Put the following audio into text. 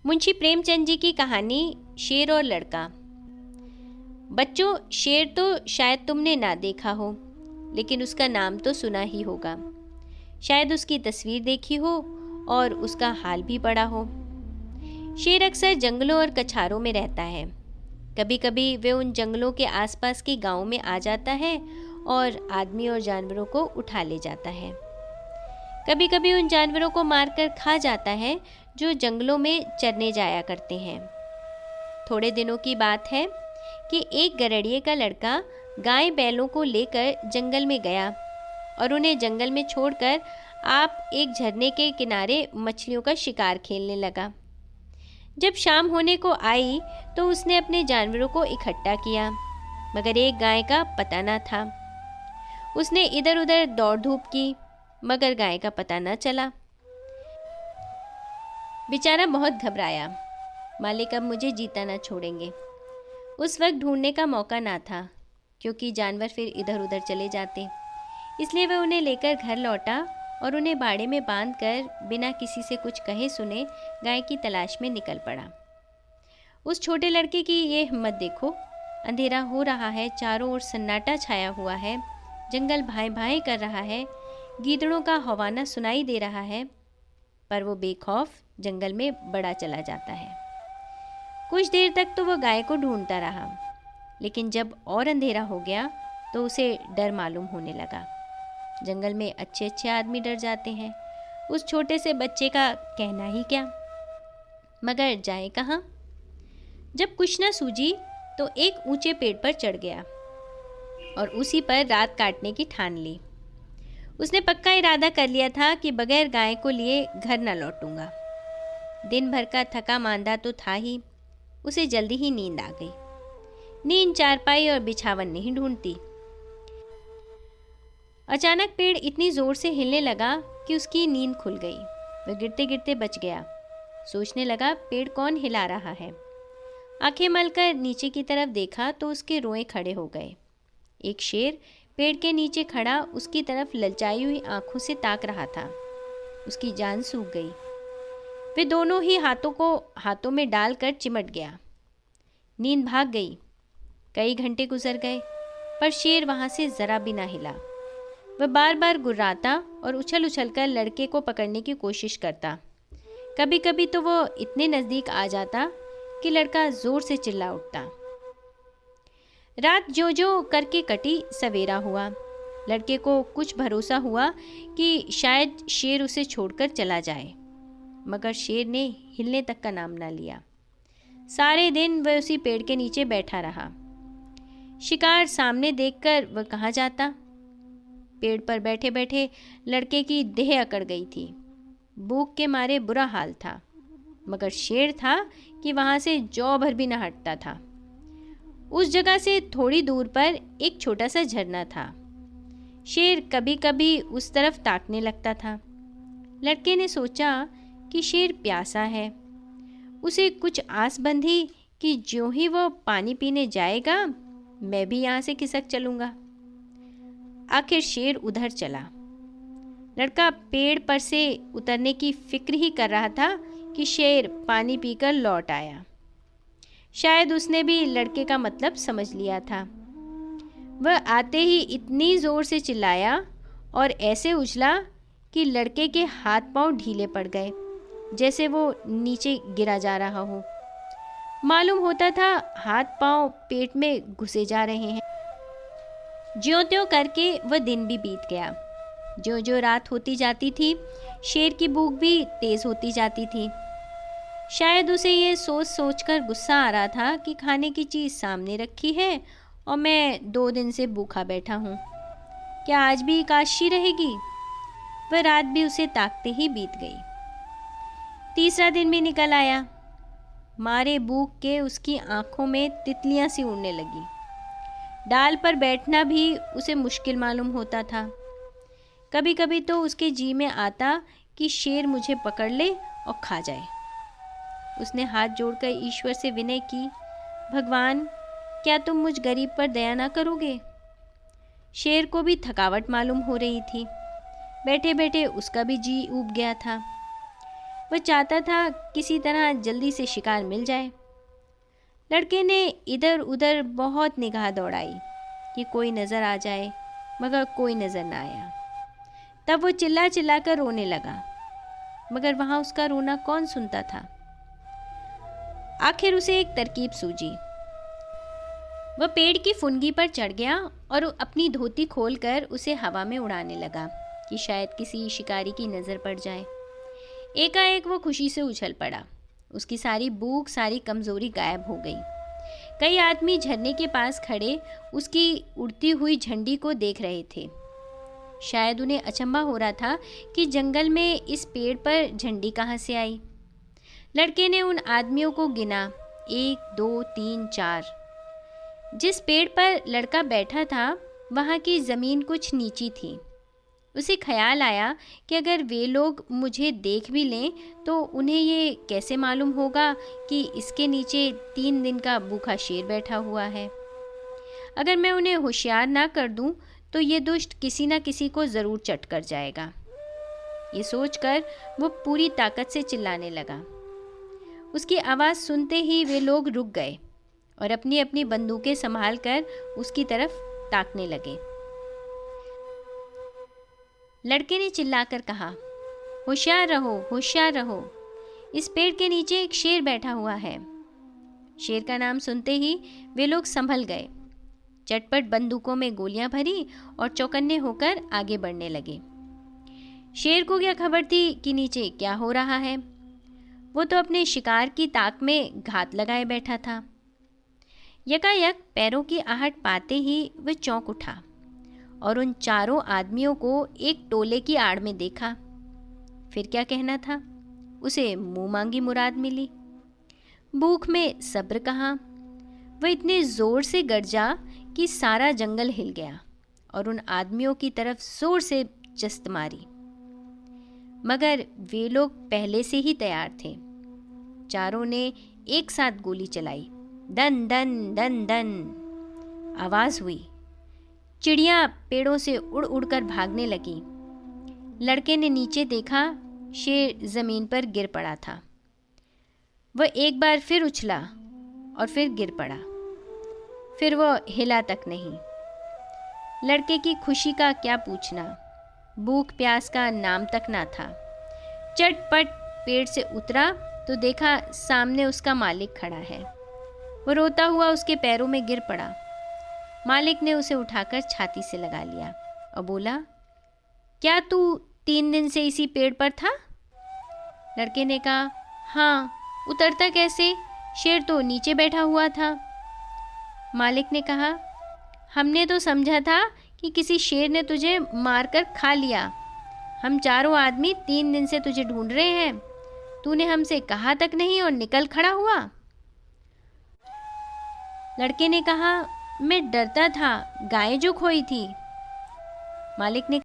मुंशी प्रेमचंद जी की कहानी शेर और लड़का। बच्चों, शेर तो शायद तुमने ना देखा हो, लेकिन उसका नाम तो सुना ही होगा। शायद उसकी तस्वीर देखी हो और उसका हाल भी पढ़ा हो। शेर अक्सर जंगलों और कछारों में रहता है। कभी कभी वे उन जंगलों के आसपास के गांव में आ जाता है और आदमी और जानवरों को उठा ले जाता है। कभी कभी उन जानवरों को मारकर खा जाता है जो जंगलों में चरने जाया करते हैं। थोड़े दिनों की बात है कि एक गरड़िए का लड़का गाय बैलों को लेकर जंगल में गया और उन्हें जंगल में छोड़कर आप एक झरने के किनारे मछलियों का शिकार खेलने लगा। जब शाम होने को आई तो उसने अपने जानवरों को इकट्ठा किया, मगर एक गाय का पता न था। उसने इधर उधर दौड़ धूप की, मगर गाय का पता न चला। बेचारा बहुत घबराया। मालिक अब मुझे जीता ना छोड़ेंगे। उस वक्त ढूंढने का मौका ना था, क्योंकि जानवर फिर इधर उधर चले जाते। इसलिए वह उन्हें लेकर घर लौटा और उन्हें बाड़े में बांधकर बिना किसी से कुछ कहे सुने गाय की तलाश में निकल पड़ा। उस छोटे लड़के की ये हिम्मत देखो। अंधेरा हो रहा है, चारों ओर सन्नाटा छाया हुआ है, जंगल भाई भाई कर रहा है, गीदड़ों का हवाना सुनाई दे रहा है, पर वो बेखौफ जंगल में बड़ा चला जाता है। कुछ देर तक तो वह गाय को ढूंढता रहा, लेकिन जब और अंधेरा हो गया तो उसे डर मालूम होने लगा। जंगल में अच्छे अच्छे आदमी डर जाते हैं, उस छोटे से बच्चे का कहना ही क्या। मगर जाए कहाँ। जब कुछ न सूझी तो एक ऊंचे पेड़ पर चढ़ गया और उसी पर रात काटने की ठान ली। उसने पक्का इरादा कर लिया था कि बगैर गाय को लिए घर न लौटूंगा। दिन भर का थका मांदा तो था ही, उसे जल्दी ही नींद आ गई। नींद चारपाई और बिछावन नहीं ढूंढती। अचानक पेड़ इतनी जोर से हिलने लगा कि उसकी नींद खुल गई। वह गिरते गिरते बच गया। सोचने लगा, पेड़ कौन हिला रहा है। आंखें मलकर नीचे की तरफ देखा तो उसके रोए खड़े हो गए। एक शेर पेड़ के नीचे खड़ा उसकी तरफ ललचाई हुई आंखों से ताक रहा था। उसकी जान सूख गई। वे दोनों ही हाथों को हाथों में डालकर चिमट गया। नींद भाग गई। कई घंटे गुजर गए, पर शेर वहां से जरा भी ना हिला। वह बार बार गुर्राता और उछल उछल कर लड़के को पकड़ने की कोशिश करता। कभी कभी तो वो इतने नजदीक आ जाता कि लड़का जोर से चिल्ला उठता। रात जो जो करके कटी, सवेरा हुआ। लड़के को कुछ भरोसा हुआ कि शायद शेर उसे छोड़कर चला जाए, मगर शेर ने हिलने तक का नाम ना लिया। सारे दिन वह उसी पेड़ के नीचे बैठा रहा। शिकार सामने देखकर वह कहाँ जाता। पेड़ पर बैठे बैठे लड़के की देह अकड़ गई थी। भूख के मारे बुरा हाल था, मगर शेर था कि वहां से जौ भर भी न हटता था। उस जगह से थोड़ी दूर पर एक छोटा सा झरना था। शेर कभी कभी उस तरफ ताकने लगता था। लड़के ने सोचा कि शेर प्यासा है। उसे कुछ आस बंधी कि ज्यों ही वो पानी पीने जाएगा, मैं भी यहाँ से खिसक चलूंगा। आखिर शेर उधर चला। लड़का पेड़ पर से उतरने की फिक्र ही कर रहा था कि शेर पानी पीकर लौट आया। शायद उसने भी लड़के का मतलब समझ लिया था। वह आते ही इतनी जोर से चिल्लाया और ऐसे उछला कि लड़के के हाथ पांव ढीले पड़ गए, जैसे वो नीचे गिरा जा रहा हो। मालूम होता था हाथ पांव पेट में घुसे जा रहे हैं। ज्यों त्यों करके वह दिन भी बीत गया। ज्यों ज्यों रात होती जाती थी, शेर की भूख भी तेज होती जाती थी। शायद उसे ये सोच सोचकर गुस्सा आ रहा था कि खाने की चीज़ सामने रखी है और मैं 2 दिन से भूखा बैठा हूँ। क्या आज भी काशी रहेगी? वह रात भी उसे ताकते ही बीत गई। तीसरा दिन भी निकल आया। मारे भूख के उसकी आंखों में तितलियां सी उड़ने लगी। डाल पर बैठना भी उसे मुश्किल मालूम होता था। कभी कभी तो उसके जी में आता कि शेर मुझे पकड़ ले और खा जाए। उसने हाथ जोड़कर ईश्वर से विनय की, भगवान, क्या तुम मुझ गरीब पर दया ना करोगे? शेर को भी थकावट मालूम हो रही थी। बैठे बैठे उसका भी जी ऊब गया था। वह चाहता था किसी तरह जल्दी से शिकार मिल जाए। लड़के ने इधर उधर बहुत निगाह दौड़ाई कि कोई नज़र आ जाए, मगर कोई नज़र ना आया। तब वो चिल्ला चिल्ला कर रोने लगा, मगर वहाँ उसका रोना कौन सुनता था। आखिर उसे एक तरकीब सूझी। वह पेड़ की फुनगी पर चढ़ गया और अपनी धोती खोलकर उसे हवा में उड़ाने लगा कि शायद किसी शिकारी की नज़र पड़ जाए। एकाएक वो खुशी से उछल पड़ा। उसकी सारी भूख, सारी कमज़ोरी गायब हो गई। कई आदमी झरने के पास खड़े उसकी उड़ती हुई झंडी को देख रहे थे। शायद उन्हें अचंभा हो रहा था कि जंगल में इस पेड़ पर झंडी कहाँ से आई। लड़के ने उन आदमियों को गिना, 1 2 3 4। जिस पेड़ पर लड़का बैठा था वहाँ की ज़मीन कुछ नीची थी। उसे ख्याल आया कि अगर वे लोग मुझे देख भी लें तो उन्हें ये कैसे मालूम होगा कि इसके नीचे 3 दिन का भूखा शेर बैठा हुआ है। अगर मैं उन्हें होशियार ना कर दूं तो ये दुष्ट किसी न किसी को ज़रूर चट कर जाएगा। ये सोचकर वो पूरी ताकत से चिल्लाने लगा। उसकी आवाज़ सुनते ही वे लोग रुक गए और अपनी अपनी बंदूकें संभाल कर उसकी तरफ ताकने लगे। लड़के ने चिल्लाकर कहा, होशियार रहो, होशियार रहो, इस पेड़ के नीचे एक शेर बैठा हुआ है। शेर का नाम सुनते ही वे लोग संभल गए, चटपट बंदूकों में गोलियां भरी और चौकन्ने होकर आगे बढ़ने लगे। शेर को क्या खबर थी कि नीचे क्या हो रहा है। वो तो अपने शिकार की ताक में घात लगाए बैठा था। यकायक पैरों की आहट पाते ही वह चौंक उठा और उन चारों आदमियों को एक टोले की आड़ में देखा। फिर क्या कहना था, उसे मुंह मांगी मुराद मिली। भूख में सब्र कहाँ। वह इतने जोर से गरजा कि सारा जंगल हिल गया और उन आदमियों की तरफ जोर से जस्त मारी। मगर वे लोग पहले से ही तैयार थे। चारों ने एक साथ गोली चलाई। दन दन दन दन आवाज़ हुई। चिड़ियाँ पेड़ों से उड़ उड़कर भागने लगी। लड़के ने नीचे देखा, शेर ज़मीन पर गिर पड़ा था। वह एक बार फिर उछला और फिर गिर पड़ा। फिर वह हिला तक नहीं। लड़के की खुशी का क्या पूछना। भूख प्यास का नाम तक ना था। चटपट पेड़ से उतरा तो देखा सामने उसका मालिक खड़ा है। वो रोता हुआ उसके पैरों में गिर पड़ा। मालिक ने उसे उठाकर छाती से लगा लिया और बोला, क्या तू 3 दिन से इसी पेड़ पर था? लड़के ने कहा, हाँ, उतरता कैसे, शेर तो नीचे बैठा हुआ था। मालिक ने कहा, हमने तो समझा था कि किसी शेर ने तुझे मारकर खा लिया। हम चारों आदमी 3 दिन से तुझे ढूंढ रहे हैं। तूने हमसे कहा तक नहीं और निकल खड़ा हुआ। लड़के ने कहा, मैं डरता था, गाय जो खोई थी। मालिक ने